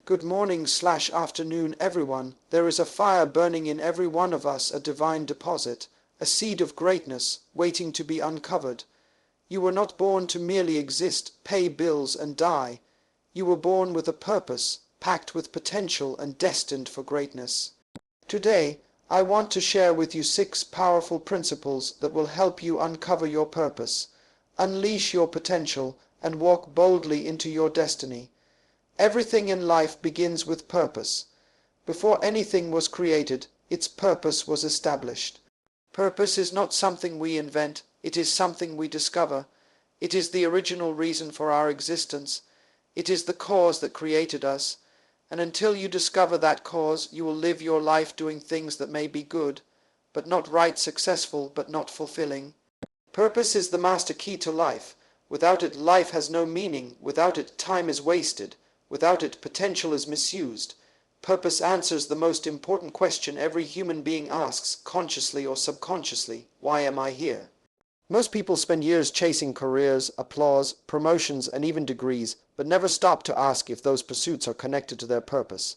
Good morning/afternoon, everyone. There is a fire burning in every one of us, a divine deposit, a seed of greatness waiting to be uncovered. You were not born to merely exist, pay bills, and die. You were born with a purpose, packed with potential and destined for greatness. Today, I want to share with you 6 powerful principles that will help you uncover your purpose, unleash your potential, and walk boldly into your destiny. Everything in life begins with purpose. Before anything was created, its purpose was established. Purpose is not something we invent, it is something we discover. It is the original reason for our existence. It is the cause that created us. And until you discover that cause, you will live your life doing things that may be good, but not right, successful, but not fulfilling. Purpose is the master key to life. Without it, life has no meaning. Without it, time is wasted. Without it, potential is misused. Purpose answers the most important question every human being asks, consciously or subconsciously: why am I here? Most people spend years chasing careers, applause, promotions, and even degrees, but never stop to ask if those pursuits are connected to their purpose.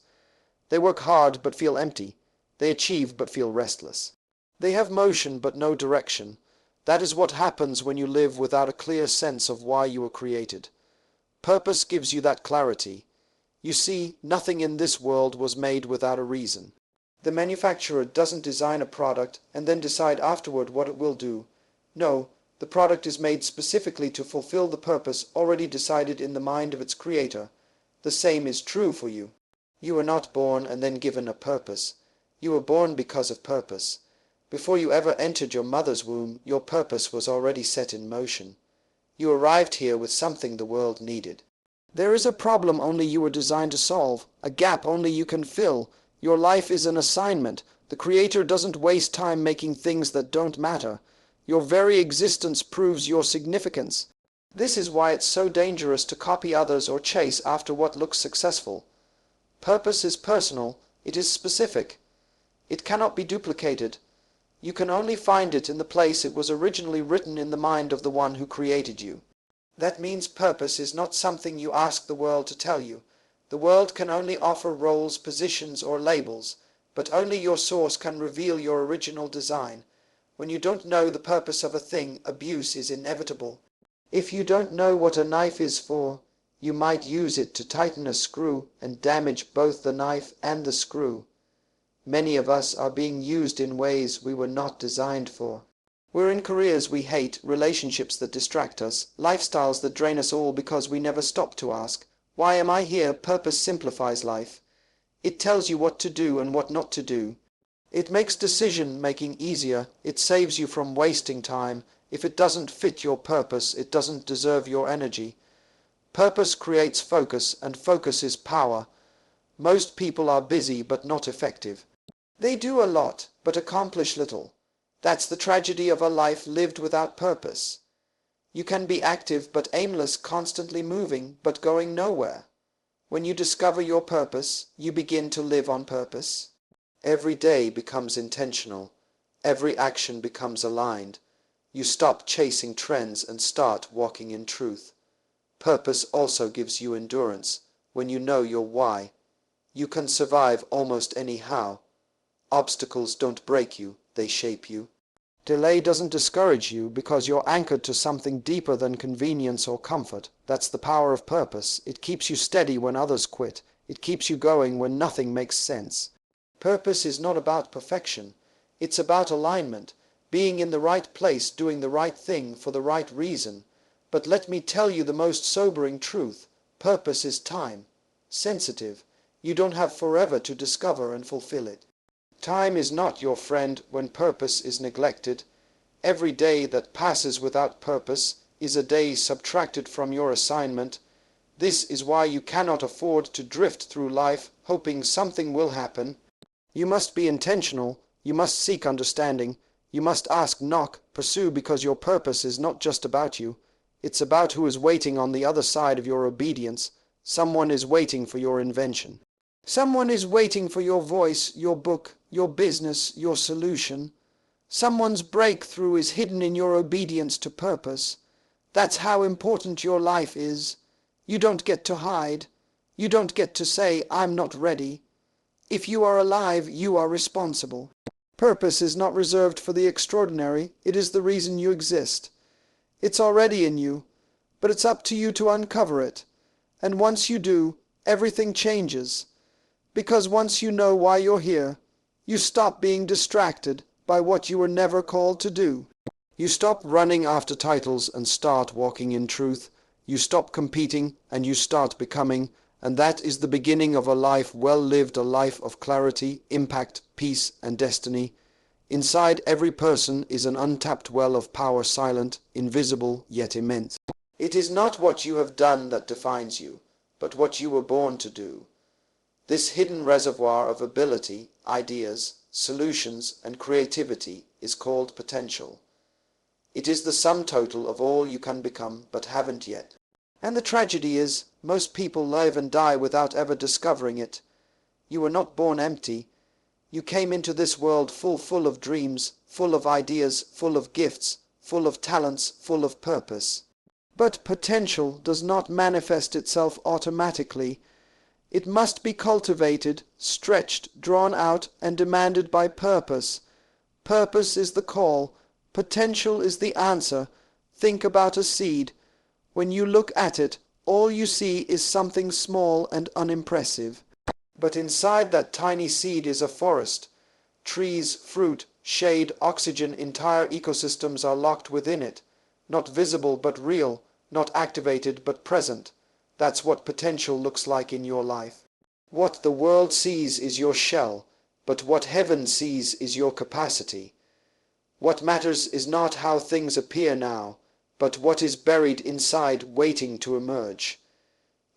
They work hard but feel empty. They achieve but feel restless. They have motion but no direction. That is what happens when you live without a clear sense of why you were created. Purpose gives you that clarity. You see, nothing in this world was made without a reason. The manufacturer doesn't design a product and then decide afterward what it will do. No, the product is made specifically to fulfill the purpose already decided in the mind of its creator. The same is true for you. You were not born and then given a purpose. You were born because of purpose. Before you ever entered your mother's womb, your purpose was already set in motion. You arrived here with something the world needed. There is a problem only you were designed to solve, a gap only you can fill. Your life is an assignment. The Creator doesn't waste time making things that don't matter. Your very existence proves your significance. This is why it's so dangerous to copy others or chase after what looks successful. Purpose is personal. It is specific. It cannot be duplicated. You can only find it in the place it was originally written in the mind of the one who created you. That means purpose is not something you ask the world to tell you. The world can only offer roles, positions, or labels, but only your source can reveal your original design. When you don't know the purpose of a thing, abuse is inevitable. If you don't know what a knife is for, you might use it to tighten a screw and damage both the knife and the screw. Many of us are being used in ways we were not designed for. We're in careers we hate, relationships that distract us, lifestyles that drain us all because we never stop to ask, why am I here? Purpose simplifies life. It tells you what to do and what not to do. It makes decision-making easier. It saves you from wasting time. If it doesn't fit your purpose, it doesn't deserve your energy. Purpose creates focus, and focus is power. Most people are busy but not effective. They do a lot, but accomplish little. That's the tragedy of a life lived without purpose. You can be active but aimless, constantly moving but going nowhere. When you discover your purpose, you begin to live on purpose. Every day becomes intentional. Every action becomes aligned. You stop chasing trends and start walking in truth. Purpose also gives you endurance. When you know your why, you can survive almost any how. Obstacles don't break you, they shape you. Delay doesn't discourage you because you're anchored to something deeper than convenience or comfort. That's the power of purpose. It keeps you steady when others quit. It keeps you going when nothing makes sense. Purpose is not about perfection. It's about alignment, being in the right place, doing the right thing for the right reason. But let me tell you the most sobering truth. Purpose is time, sensitive. You don't have forever to discover and fulfill it. Time is not your friend when purpose is neglected. Every day that passes without purpose is a day subtracted from your assignment. This is why you cannot afford to drift through life hoping something will happen. You must be intentional. You must seek understanding. You must ask, knock, pursue, because your purpose is not just about you. It's about who is waiting on the other side of your obedience. Someone is waiting for your invention. Someone is waiting for your voice, your book, your business, your solution. Someone's breakthrough is hidden in your obedience to purpose. That's how important your life is. You don't get to hide. You don't get to say, "I'm not ready." If you are alive, you are responsible. Purpose is not reserved for the extraordinary. It is the reason you exist. It's already in you, but it's up to you to uncover it. And once you do, everything changes. Because once you know why you're here, you stop being distracted by what you were never called to do. You stop running after titles and start walking in truth. You stop competing and you start becoming, and that is the beginning of a life well lived, a life of clarity, impact, peace, and destiny. Inside every person is an untapped well of power, silent, invisible, yet immense. It is not what you have done that defines you, but what you were born to do. This hidden reservoir of ability, ideas, solutions, and creativity is called potential. It is the sum total of all you can become, but haven't yet. And the tragedy is, most people live and die without ever discovering it. You were not born empty. You came into this world full of dreams, full of ideas, full of gifts, full of talents, full of purpose. But potential does not manifest itself automatically. It must be cultivated, stretched, drawn out, and demanded by purpose. Purpose is the call. Potential is the answer. Think about a seed. When you look at it, all you see is something small and unimpressive. But inside that tiny seed is a forest. Trees, fruit, shade, oxygen, entire ecosystems are locked within it. Not visible but real, not activated but present. That's what potential looks like in your life. What the world sees is your shell, but what heaven sees is your capacity. What matters is not how things appear now, but what is buried inside waiting to emerge.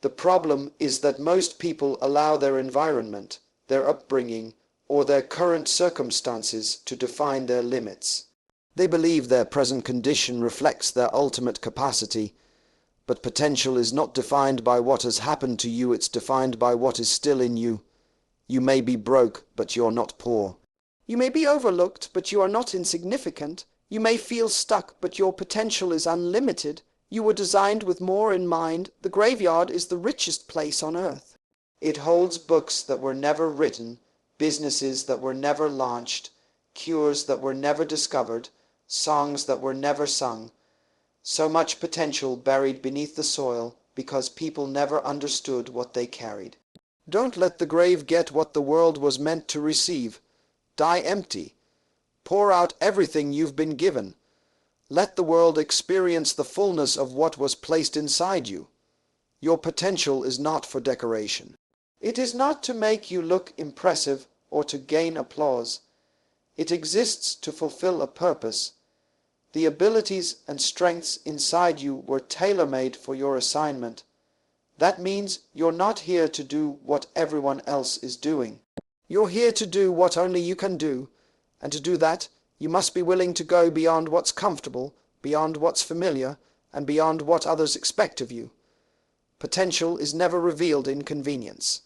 The problem is that most people allow their environment, their upbringing, or their current circumstances to define their limits. They believe their present condition reflects their ultimate capacity, but potential is not defined by what has happened to you, it's defined by what is still in you. You may be broke, but you're not poor. You may be overlooked, but you are not insignificant. You may feel stuck, but your potential is unlimited. You were designed with more in mind. The graveyard is the richest place on earth. It holds books that were never written, businesses that were never launched, cures that were never discovered, songs that were never sung. So much potential buried beneath the soil because people never understood what they carried. Don't let the grave get what the world was meant to receive. Die empty. Pour out everything you've been given. Let the world experience the fullness of what was placed inside you. Your potential is not for decoration. It is not to make you look impressive or to gain applause. It exists to fulfill a purpose. The abilities and strengths inside you were tailor-made for your assignment. That means you're not here to do what everyone else is doing. You're here to do what only you can do, and to do that, you must be willing to go beyond what's comfortable, beyond what's familiar, and beyond what others expect of you. Potential is never revealed in convenience.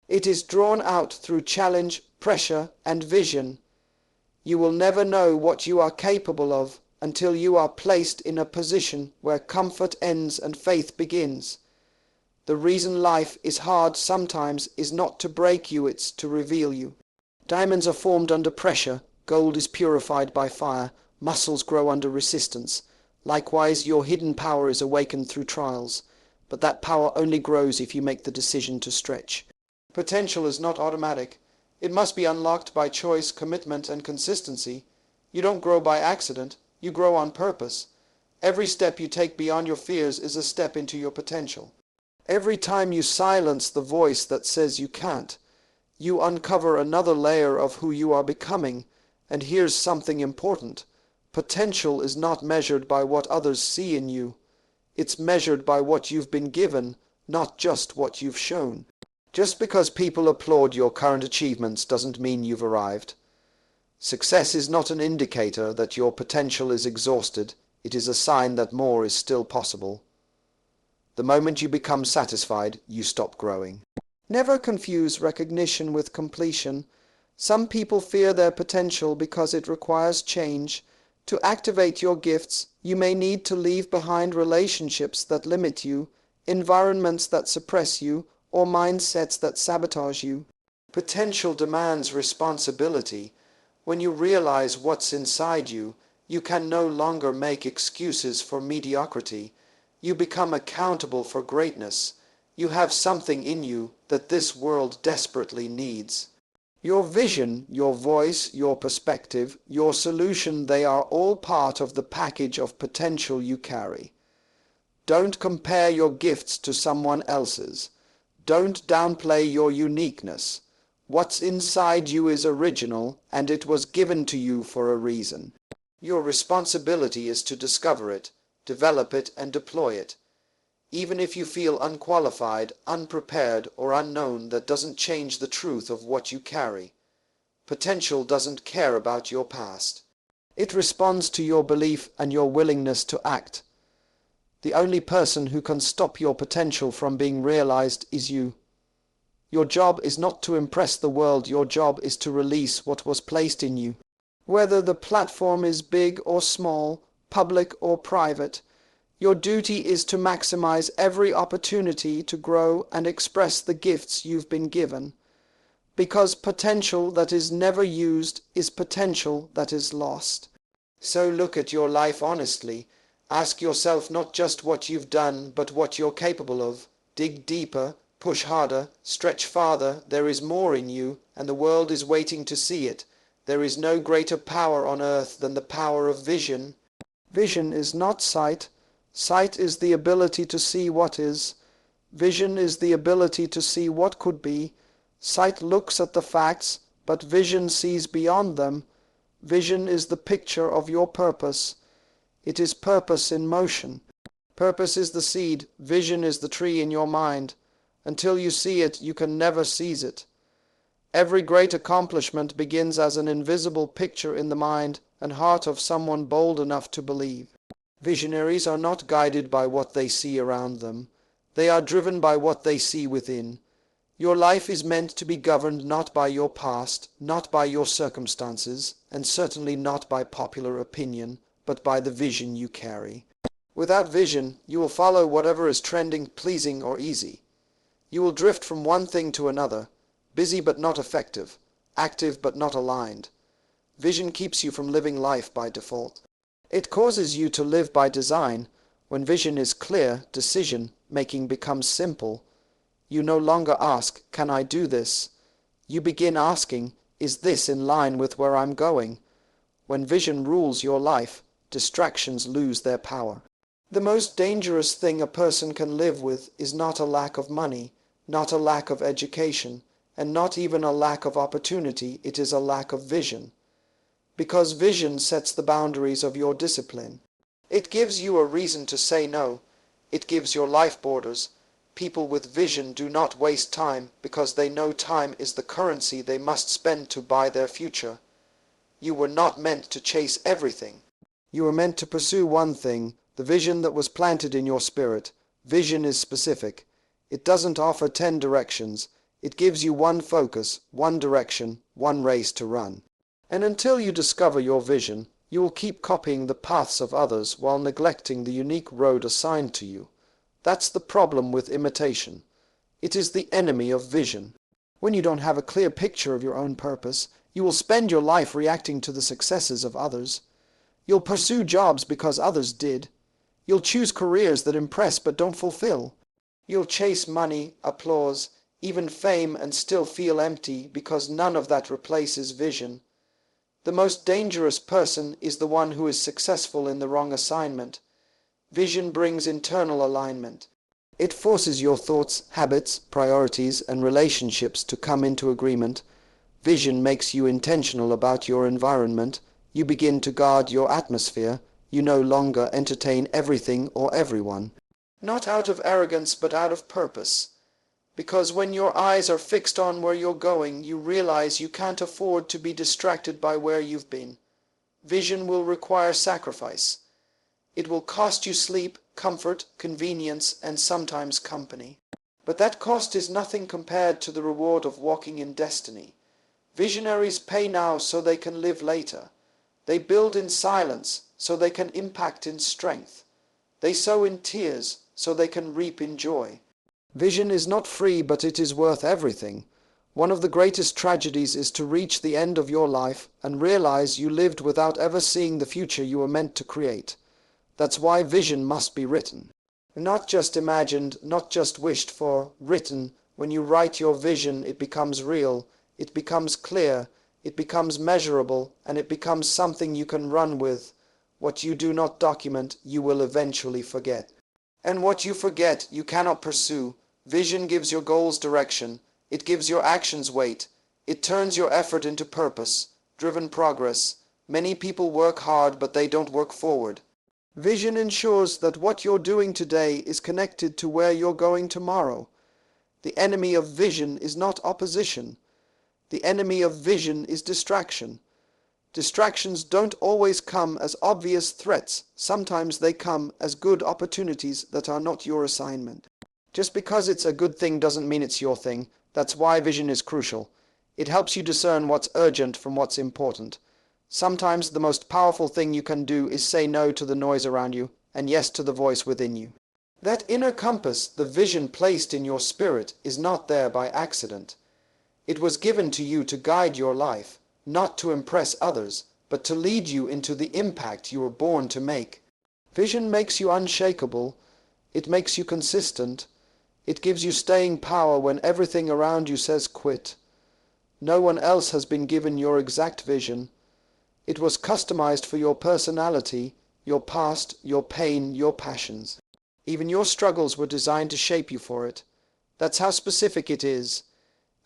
It is drawn out through challenge, pressure, and vision. You will never know what you are capable of until you are placed in a position where comfort ends and faith begins. The reason life is hard sometimes is not to break you, it's to reveal you. Diamonds are formed under pressure, gold is purified by fire, muscles grow under resistance. Likewise, your hidden power is awakened through trials, but that power only grows if you make the decision to stretch. Potential is not automatic. It must be unlocked by choice, commitment, and consistency. You don't grow by accident. You grow on purpose. Every step you take beyond your fears is a step into your potential. Every time you silence the voice that says you can't, you uncover another layer of who you are becoming. And here's something important. Potential is not measured by what others see in you. It's measured by what you've been given, not just what you've shown. Just because people applaud your current achievements doesn't mean you've arrived. Success is not an indicator that your potential is exhausted. It is a sign that more is still possible. The moment you become satisfied, you stop growing. Never confuse recognition with completion. Some people fear their potential because it requires change. To activate your gifts, you may need to leave behind relationships that limit you, environments that suppress you, or mindsets that sabotage you. Potential demands responsibility. When you realize what's inside you, you can no longer make excuses for mediocrity. You become accountable for greatness. You have something in you that this world desperately needs. Your vision, your voice, your perspective, your solution, they are all part of the package of potential you carry. Don't compare your gifts to someone else's. Don't downplay your uniqueness. What's inside you is original, and it was given to you for a reason. Your responsibility is to discover it, develop it, and deploy it. Even if you feel unqualified, unprepared, or unknown, that doesn't change the truth of what you carry. Potential doesn't care about your past. It responds to your belief and your willingness to act. The only person who can stop your potential from being realized is you. Your job is not to impress the world, your job is to release what was placed in you. Whether the platform is big or small, public or private, your duty is to maximize every opportunity to grow and express the gifts you've been given. Because potential that is never used is potential that is lost. So look at your life honestly. Ask yourself not just what you've done, but what you're capable of. Dig deeper, push harder, stretch farther. There is more in you, and the world is waiting to see it. There is no greater power on earth than the power of vision. Vision is not sight. Sight is the ability to see what is. Vision is the ability to see what could be. Sight looks at the facts, but vision sees beyond them. Vision is the picture of your purpose. It is purpose in motion. Purpose is the seed, vision is the tree in your mind. Until you see it, you can never seize it. Every great accomplishment begins as an invisible picture in the mind and heart of someone bold enough to believe. Visionaries are not guided by what they see around them. They are driven by what they see within. Your life is meant to be governed not by your past, not by your circumstances, and certainly not by popular opinion, but by the vision you carry. Without vision, you will follow whatever is trending, pleasing, or easy. You will drift from one thing to another, busy but not effective, active but not aligned. Vision keeps you from living life by default. It causes you to live by design. When vision is clear, decision-making becomes simple. You no longer ask, "Can I do this?" You begin asking, "Is this in line with where I'm going?" When vision rules your life, distractions lose their power. The most dangerous thing a person can live with is not a lack of money, not a lack of education, and not even a lack of opportunity. It is a lack of vision. Because vision sets the boundaries of your discipline. It gives you a reason to say no. It gives your life borders. People with vision do not waste time because they know time is the currency they must spend to buy their future. You were not meant to chase everything. You were meant to pursue one thing, the vision that was planted in your spirit. Vision is specific. It doesn't offer 10 directions. It gives you one focus, one direction, one race to run. And until you discover your vision, you will keep copying the paths of others while neglecting the unique road assigned to you. That's the problem with imitation. It is the enemy of vision. When you don't have a clear picture of your own purpose, you will spend your life reacting to the successes of others. You'll pursue jobs because others did. You'll choose careers that impress but don't fulfill. You'll chase money, applause, even fame, and still feel empty because none of that replaces vision. The most dangerous person is the one who is successful in the wrong assignment. Vision brings internal alignment. It forces your thoughts, habits, priorities, and relationships to come into agreement. Vision makes you intentional about your environment. You begin to guard your atmosphere. You no longer entertain everything or everyone. Not out of arrogance, but out of purpose. Because when your eyes are fixed on where you're going, you realize you can't afford to be distracted by where you've been. Vision will require sacrifice. It will cost you sleep, comfort, convenience, and sometimes company. But that cost is nothing compared to the reward of walking in destiny. Visionaries pay now so they can live later. They build in silence so they can impact in strength. They sow in tears so they can reap in joy. Vision is not free, but it is worth everything. One of the greatest tragedies is to reach the end of your life and realize you lived without ever seeing the future you were meant to create. That's why vision must be written. Not just imagined, not just wished for, written. When you write your vision, it becomes real, it becomes clear, it becomes measurable, and it becomes something you can run with. What you do not document, you will eventually forget. And what you forget, you cannot pursue. Vision gives your goals direction. It gives your actions weight. It turns your effort into purpose-driven progress. Many people work hard, but they don't work forward. Vision ensures that what you're doing today is connected to where you're going tomorrow. The enemy of vision is not opposition. The enemy of vision is distraction. Distractions don't always come as obvious threats. Sometimes they come as good opportunities that are not your assignment. Just because it's a good thing doesn't mean it's your thing. That's why vision is crucial. It helps you discern what's urgent from what's important. Sometimes the most powerful thing you can do is say no to the noise around you and yes to the voice within you. That inner compass, the vision placed in your spirit, is not there by accident. It was given to you to guide your life, not to impress others, but to lead you into the impact you were born to make. Vision makes you unshakable. It makes you consistent. It gives you staying power when everything around you says quit. No one else has been given your exact vision. It was customized for your personality, your past, your pain, your passions. Even your struggles were designed to shape you for it. That's how specific it is.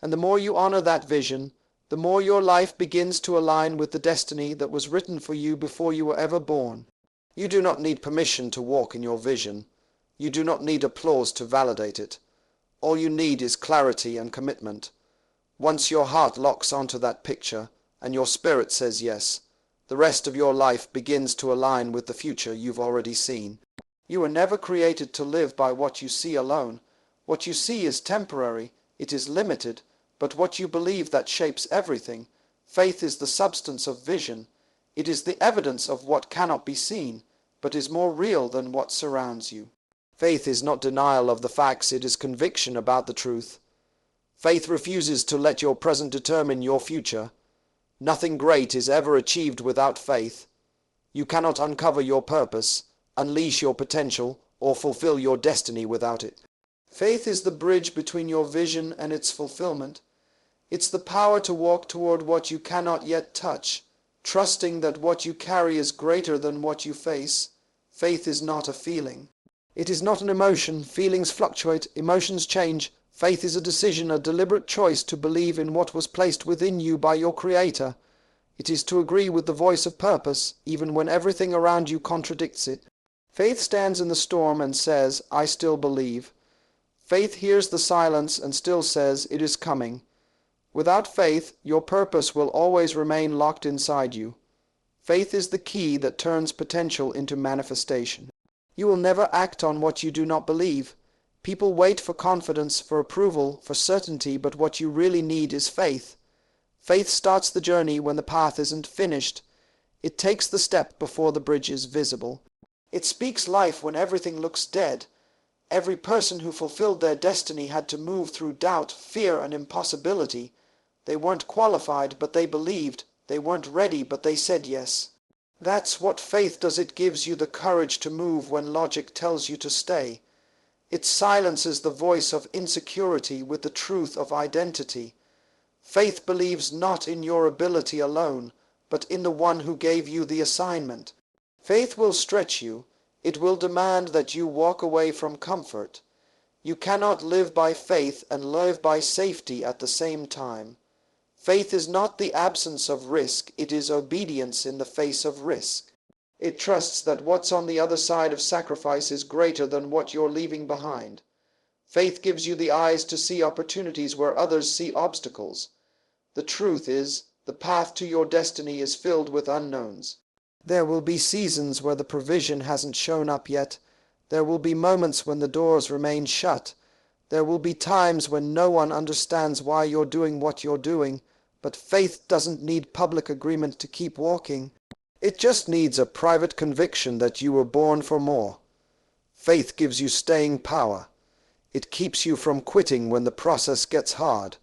And the more you honor that vision, the more your life begins to align with the destiny that was written for you before you were ever born. You do not need permission to walk in your vision. You do not need applause to validate it. All you need is clarity and commitment. Once your heart locks onto that picture, and your spirit says yes, the rest of your life begins to align with the future you've already seen. You were never created to live by what you see alone. What you see is temporary, it is limited, but what you believe that shapes everything. Faith is the substance of vision. It is the evidence of what cannot be seen, but is more real than what surrounds you. Faith is not denial of the facts, it is conviction about the truth. Faith refuses to let your present determine your future. Nothing great is ever achieved without faith. You cannot uncover your purpose, unleash your potential, or fulfill your destiny without it. Faith is the bridge between your vision and its fulfillment. It's the power to walk toward what you cannot yet touch, trusting that what you carry is greater than what you face. Faith is not a feeling. It is not an emotion. Feelings fluctuate, emotions change. Faith is a decision, a deliberate choice to believe in what was placed within you by your Creator. It is to agree with the voice of purpose, even when everything around you contradicts it. Faith stands in the storm and says, I still believe. Faith hears the silence and still says, it is coming. Without faith, your purpose will always remain locked inside you. Faith is the key that turns potential into manifestation. You will never act on what you do not believe. People wait for confidence, for approval, for certainty, but what you really need is faith. Faith starts the journey when the path isn't finished. It takes the step before the bridge is visible. It speaks life when everything looks dead. Every person who fulfilled their destiny had to move through doubt, fear, and impossibility. They weren't qualified, but they believed. They weren't ready, but they said yes. That's what faith does. It gives you the courage to move when logic tells you to stay. It silences the voice of insecurity with the truth of identity. Faith believes not in your ability alone, but in the one who gave you the assignment. Faith will stretch you. It will demand that you walk away from comfort. You cannot live by faith and live by safety at the same time. Faith is not the absence of risk, it is obedience in the face of risk. It trusts that what's on the other side of sacrifice is greater than what you're leaving behind. Faith gives you the eyes to see opportunities where others see obstacles. The truth is, the path to your destiny is filled with unknowns. There will be seasons where the provision hasn't shown up yet. There will be moments when the doors remain shut. There will be times when no one understands why you're doing what you're doing, but faith doesn't need public agreement to keep walking. It just needs a private conviction that you were born for more. Faith gives you staying power. It keeps you from quitting when the process gets hard.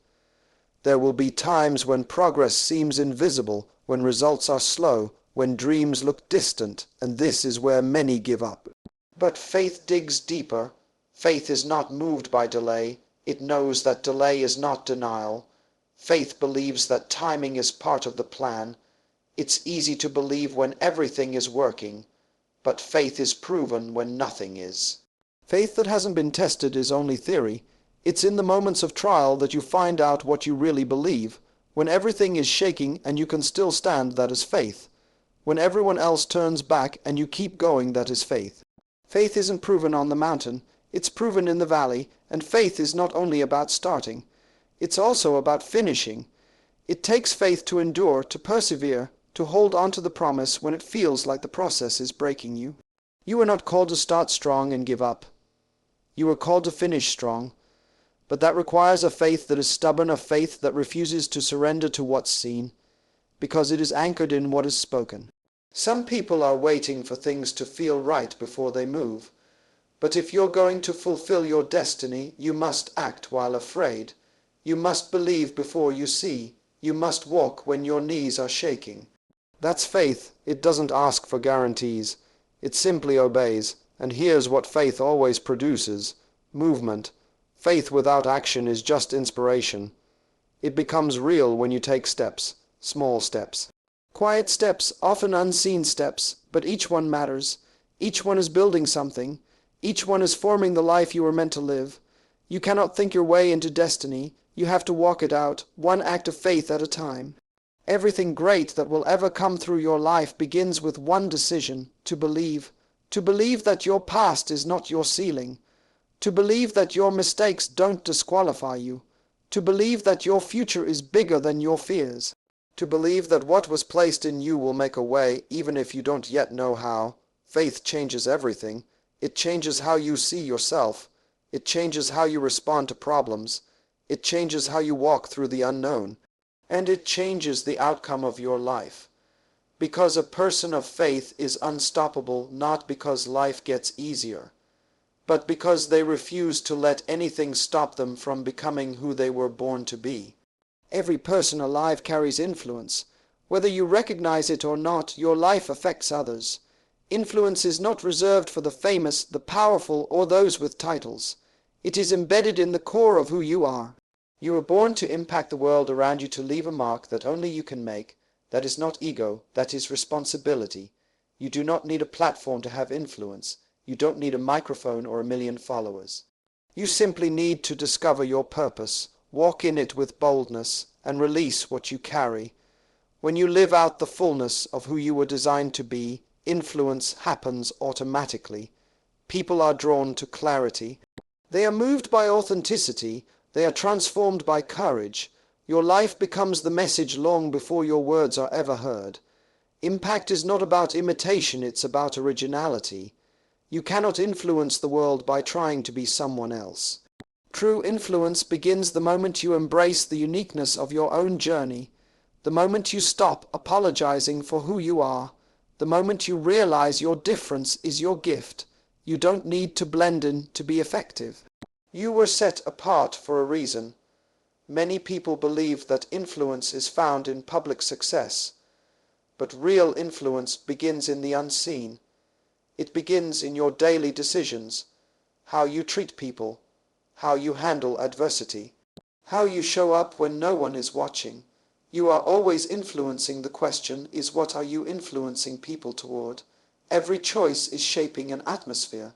There will be times when progress seems invisible, when results are slow, when dreams look distant, and this is where many give up. But faith digs deeper. Faith is not moved by delay. It knows that delay is not denial. Faith believes that timing is part of the plan. It's easy to believe when everything is working, but faith is proven when nothing is. Faith that hasn't been tested is only theory. It's in the moments of trial that you find out what you really believe. When everything is shaking and you can still stand, that is faith. When everyone else turns back and you keep going, that is faith. Faith isn't proven on the mountain, it's proven in the valley, and faith is not only about starting, it's also about finishing. It takes faith to endure, to persevere, to hold on to the promise when it feels like the process is breaking you. You are not called to start strong and give up. You are called to finish strong, but that requires a faith that is stubborn, a faith that refuses to surrender to what's seen, because it is anchored in what is spoken. Some people are waiting for things to feel right before they move, but if you're going to fulfill your destiny, you must act while afraid. You must believe before you see. You must walk when your knees are shaking. That's faith. It doesn't ask for guarantees. It simply obeys. And here's what faith always produces: movement. Faith without action is just inspiration. It becomes real when you take steps, small steps. Quiet steps, often unseen steps, but each one matters. Each one is building something. Each one is forming the life you were meant to live. You cannot think your way into destiny. You have to walk it out, one act of faith at a time. Everything great that will ever come through your life begins with one decision: to believe. To believe that your past is not your ceiling. To believe that your mistakes don't disqualify you. To believe that your future is bigger than your fears. To believe that what was placed in you will make a way, even if you don't yet know how. Faith changes everything. It changes how you see yourself. It changes how you respond to problems. It changes how you walk through the unknown. And it changes the outcome of your life. Because a person of faith is unstoppable not because life gets easier, but because they refuse to let anything stop them from becoming who they were born to be. Every person alive carries influence. Whether you recognize it or not, your life affects others. Influence is not reserved for the famous, the powerful, or those with titles. It is embedded in the core of who you are. You were born to impact the world around you, to leave a mark that only you can make. That is not ego, that is responsibility. You do not need a platform to have influence. You don't need a microphone or 1,000,000 followers. You simply need to discover your purpose, walk in it with boldness, and release what you carry. When you live out the fullness of who you were designed to be, influence happens automatically. People are drawn to clarity. They are moved by authenticity. They are transformed by courage. Your life becomes the message long before your words are ever heard. Impact is not about imitation, it's about originality. You cannot influence the world by trying to be someone else. True influence begins the moment you embrace the uniqueness of your own journey, the moment you stop apologizing for who you are, the moment you realize your difference is your gift. You don't need to blend in to be effective. You were set apart for a reason. Many people believe that influence is found in public success, but real influence begins in the unseen. It begins in your daily decisions, how you treat people, how you handle adversity, how you show up when no one is watching. You are always influencing. The question is, what are you influencing people toward? Every choice is shaping an atmosphere.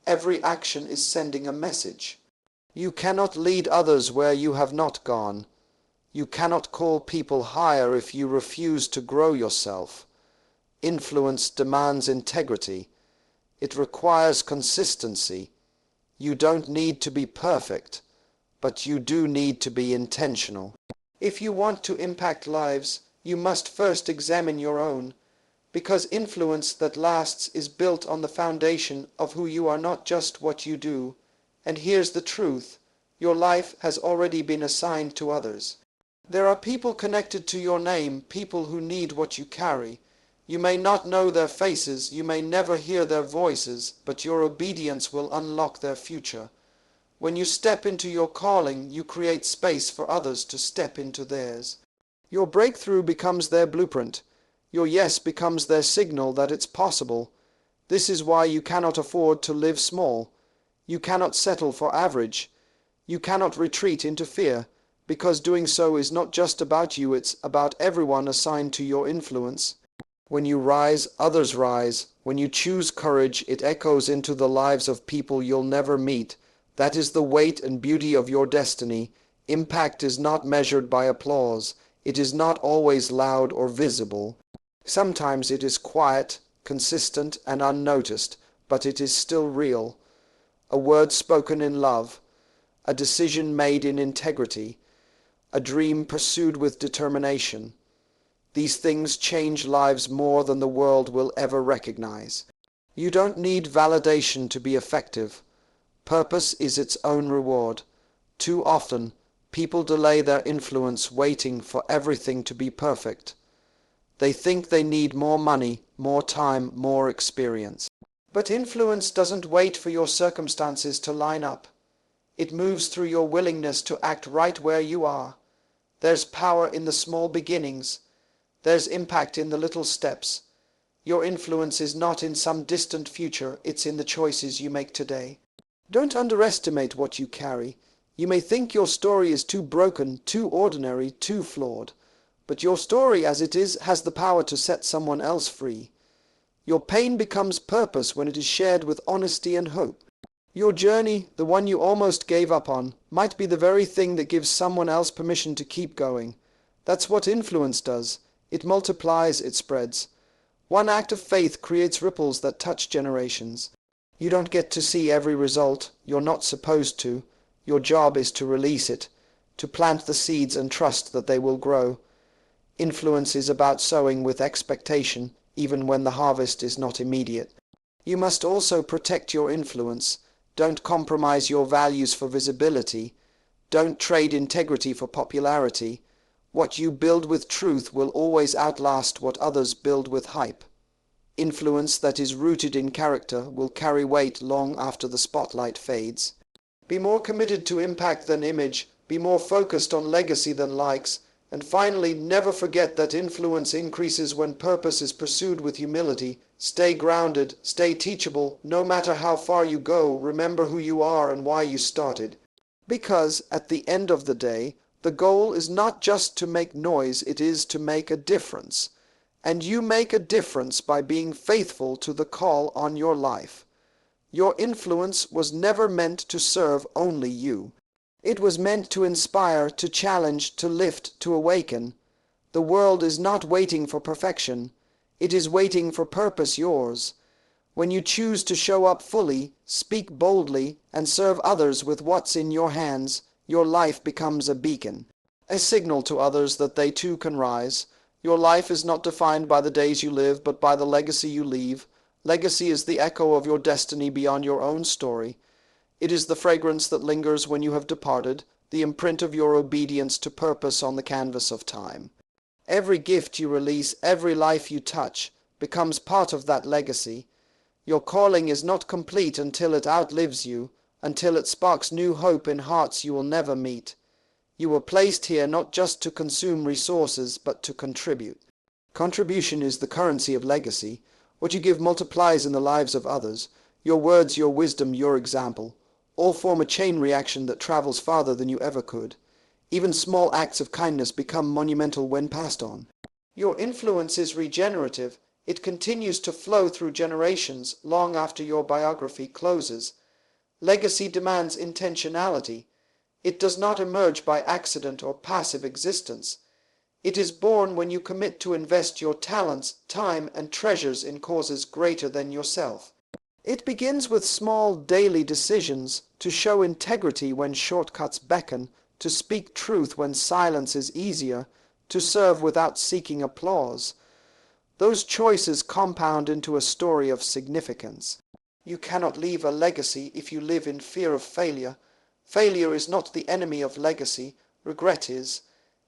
Every action is sending a message. You cannot lead others where you have not gone. You cannot call people higher if you refuse to grow yourself. Influence demands integrity. It requires consistency. You don't need to be perfect, but you do need to be intentional. If you want to impact lives, you must first examine your own, because influence that lasts is built on the foundation of who you are, not just what you do. And here's the truth: your life has already been assigned to others. There are people connected to your name, people who need what you carry. You may not know their faces, you may never hear their voices, but your obedience will unlock their future. When you step into your calling, you create space for others to step into theirs. Your breakthrough becomes their blueprint. Your yes becomes their signal that it's possible. This is why you cannot afford to live small. You cannot settle for average. You cannot retreat into fear, because doing so is not just about you, it's about everyone assigned to your influence. When you rise, others rise. When you choose courage, it echoes into the lives of people you'll never meet. That is the weight and beauty of your destiny. Impact is not measured by applause. It is not always loud or visible. Sometimes it is quiet, consistent, and unnoticed, but it is still real. A word spoken in love, a decision made in integrity, a dream pursued with determination. These things change lives more than the world will ever recognize. You don't need validation to be effective. Purpose is its own reward. Too often, people delay their influence waiting for everything to be perfect. They think they need more money, more time, more experience. But influence doesn't wait for your circumstances to line up. It moves through your willingness to act right where you are. There's power in the small beginnings. There's impact in the little steps. Your influence is not in some distant future, it's in the choices you make today. Don't underestimate what you carry. You may think your story is too broken, too ordinary, too flawed. But your story as it is has the power to set someone else free. Your pain becomes purpose when it is shared with honesty and hope. Your journey, the one you almost gave up on, might be the very thing that gives someone else permission to keep going. That's what influence does. It multiplies, it spreads. One act of faith creates ripples that touch generations. You don't get to see every result. You're not supposed to. Your job is to release it, to plant the seeds and trust that they will grow. Influence is about sowing with expectation, even when the harvest is not immediate. You must also protect your influence. Don't compromise your values for visibility. Don't trade integrity for popularity. What you build with truth will always outlast what others build with hype. Influence that is rooted in character will carry weight long after the spotlight fades. Be more committed to impact than image. Be more focused on legacy than likes. And finally, never forget that influence increases when purpose is pursued with humility. Stay grounded, stay teachable. No matter how far you go, remember who you are and why you started. Because, at the end of the day, the goal is not just to make noise, it is to make a difference. And you make a difference by being faithful to the call on your life. Your influence was never meant to serve only you. It was meant to inspire, to challenge, to lift, to awaken. The world is not waiting for perfection. It is waiting for purpose yours. When you choose to show up fully, speak boldly, and serve others with what's in your hands, your life becomes a beacon, a signal to others that they too can rise. Your life is not defined by the days you live, but by the legacy you leave. Legacy is the echo of your destiny beyond your own story. It is the fragrance that lingers when you have departed, the imprint of your obedience to purpose on the canvas of time. Every gift you release, every life you touch, becomes part of that legacy. Your calling is not complete until it outlives you, until it sparks new hope in hearts you will never meet. You were placed here not just to consume resources, but to contribute. Contribution is the currency of legacy. What you give multiplies in the lives of others. Your words, your wisdom, your example, all form a chain reaction that travels farther than you ever could. Even small acts of kindness become monumental when passed on. Your influence is regenerative. It continues to flow through generations long after your biography closes. Legacy demands intentionality. It does not emerge by accident or passive existence. It is born when you commit to invest your talents, time, and treasures in causes greater than yourself. It begins with small daily decisions, to show integrity when shortcuts beckon, to speak truth when silence is easier, to serve without seeking applause. Those choices compound into a story of significance. You cannot leave a legacy if you live in fear of failure. Failure is not the enemy of legacy, regret is.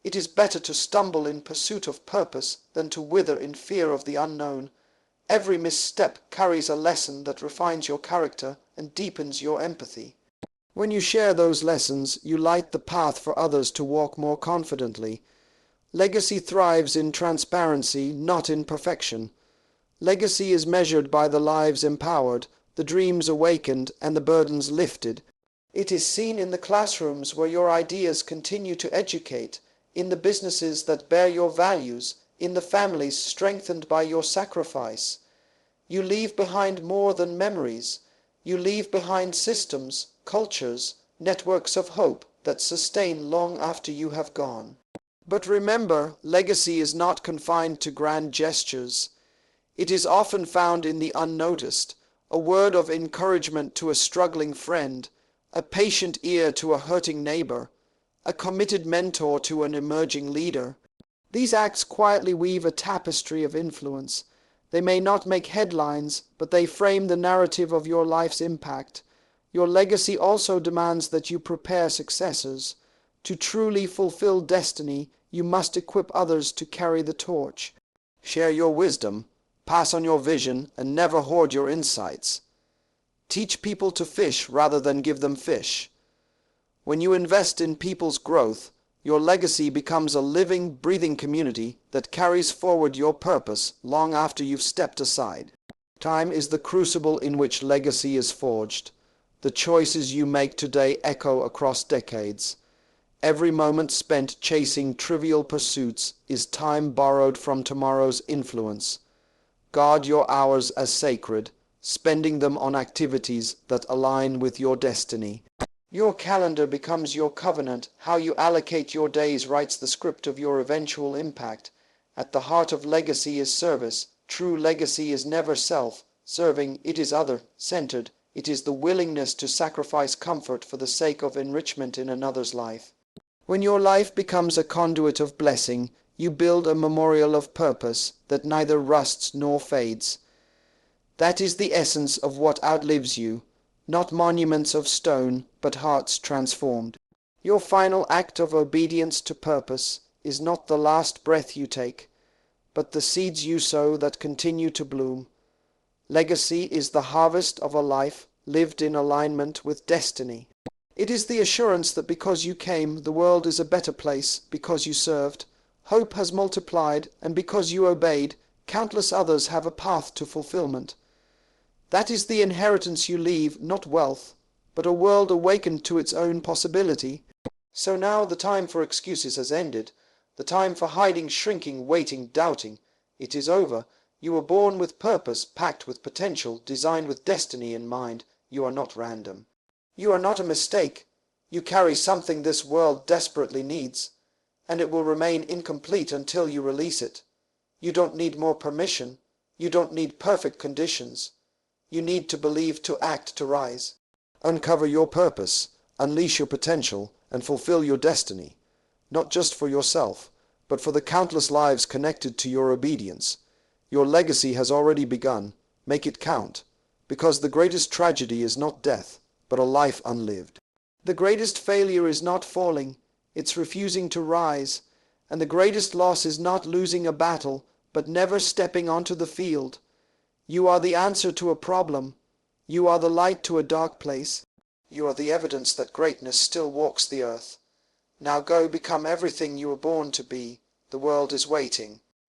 It is better to stumble in pursuit of purpose than to wither in fear of the unknown. Every misstep carries a lesson that refines your character and deepens your empathy. When you share those lessons, you light the path for others to walk more confidently. Legacy thrives in transparency, not in perfection. Legacy is measured by the lives empowered, the dreams awakened, and the burdens lifted. It is seen in the classrooms where your ideas continue to educate, in the businesses that bear your values, in the families strengthened by your sacrifice. You leave behind more than memories. You leave behind systems, cultures, networks of hope that sustain long after you have gone. But remember, legacy is not confined to grand gestures. It is often found in the unnoticed, a word of encouragement to a struggling friend, a patient ear to a hurting neighbor, a committed mentor to an emerging leader. These acts quietly weave a tapestry of influence. They may not make headlines, but they frame the narrative of your life's impact. Your legacy also demands that you prepare successors. To truly fulfill destiny, you must equip others to carry the torch. Share your wisdom, pass on your vision, and never hoard your insights. Teach people to fish rather than give them fish. When you invest in people's growth, your legacy becomes a living, breathing community that carries forward your purpose long after you've stepped aside. Time is the crucible in which legacy is forged. The choices you make today echo across decades. Every moment spent chasing trivial pursuits is time borrowed from tomorrow's influence. Guard your hours as sacred, spending them on activities that align with your destiny. Your calendar becomes your covenant. How you allocate your days writes the script of your eventual impact. At the heart of legacy is service. True legacy is never self-serving, it is other-centered. It is the willingness to sacrifice comfort for the sake of enrichment in another's life. When your life becomes a conduit of blessing, you build a memorial of purpose that neither rusts nor fades. That is the essence of what outlives you, not monuments of stone, but hearts transformed. Your final act of obedience to purpose is not the last breath you take, but the seeds you sow that continue to bloom. Legacy is the harvest of a life lived in alignment with destiny. It is the assurance that because you came, the world is a better place because you served. Hope has multiplied, and because you obeyed, countless others have a path to fulfillment. That is the inheritance you leave, not wealth, but a world awakened to its own possibility. So now the time for excuses has ended. The time for hiding, shrinking, waiting, doubting. It is over. You were born with purpose, packed with potential, designed with destiny in mind. You are not random. You are not a mistake. You carry something this world desperately needs, and it will remain incomplete until you release it. You don't need more permission. You don't need perfect conditions. You need to believe, to act, to rise. Uncover your purpose, unleash your potential, and fulfill your destiny, not just for yourself, but for the countless lives connected to your obedience. Your legacy has already begun. Make it count, because the greatest tragedy is not death, but a life unlived. The greatest failure is not falling, it's refusing to rise, and the greatest loss is not losing a battle, but never stepping onto the field. You are the answer to a problem. You are the light to a dark place. You are the evidence that greatness still walks the earth. Now go become everything you were born to be. The world is waiting.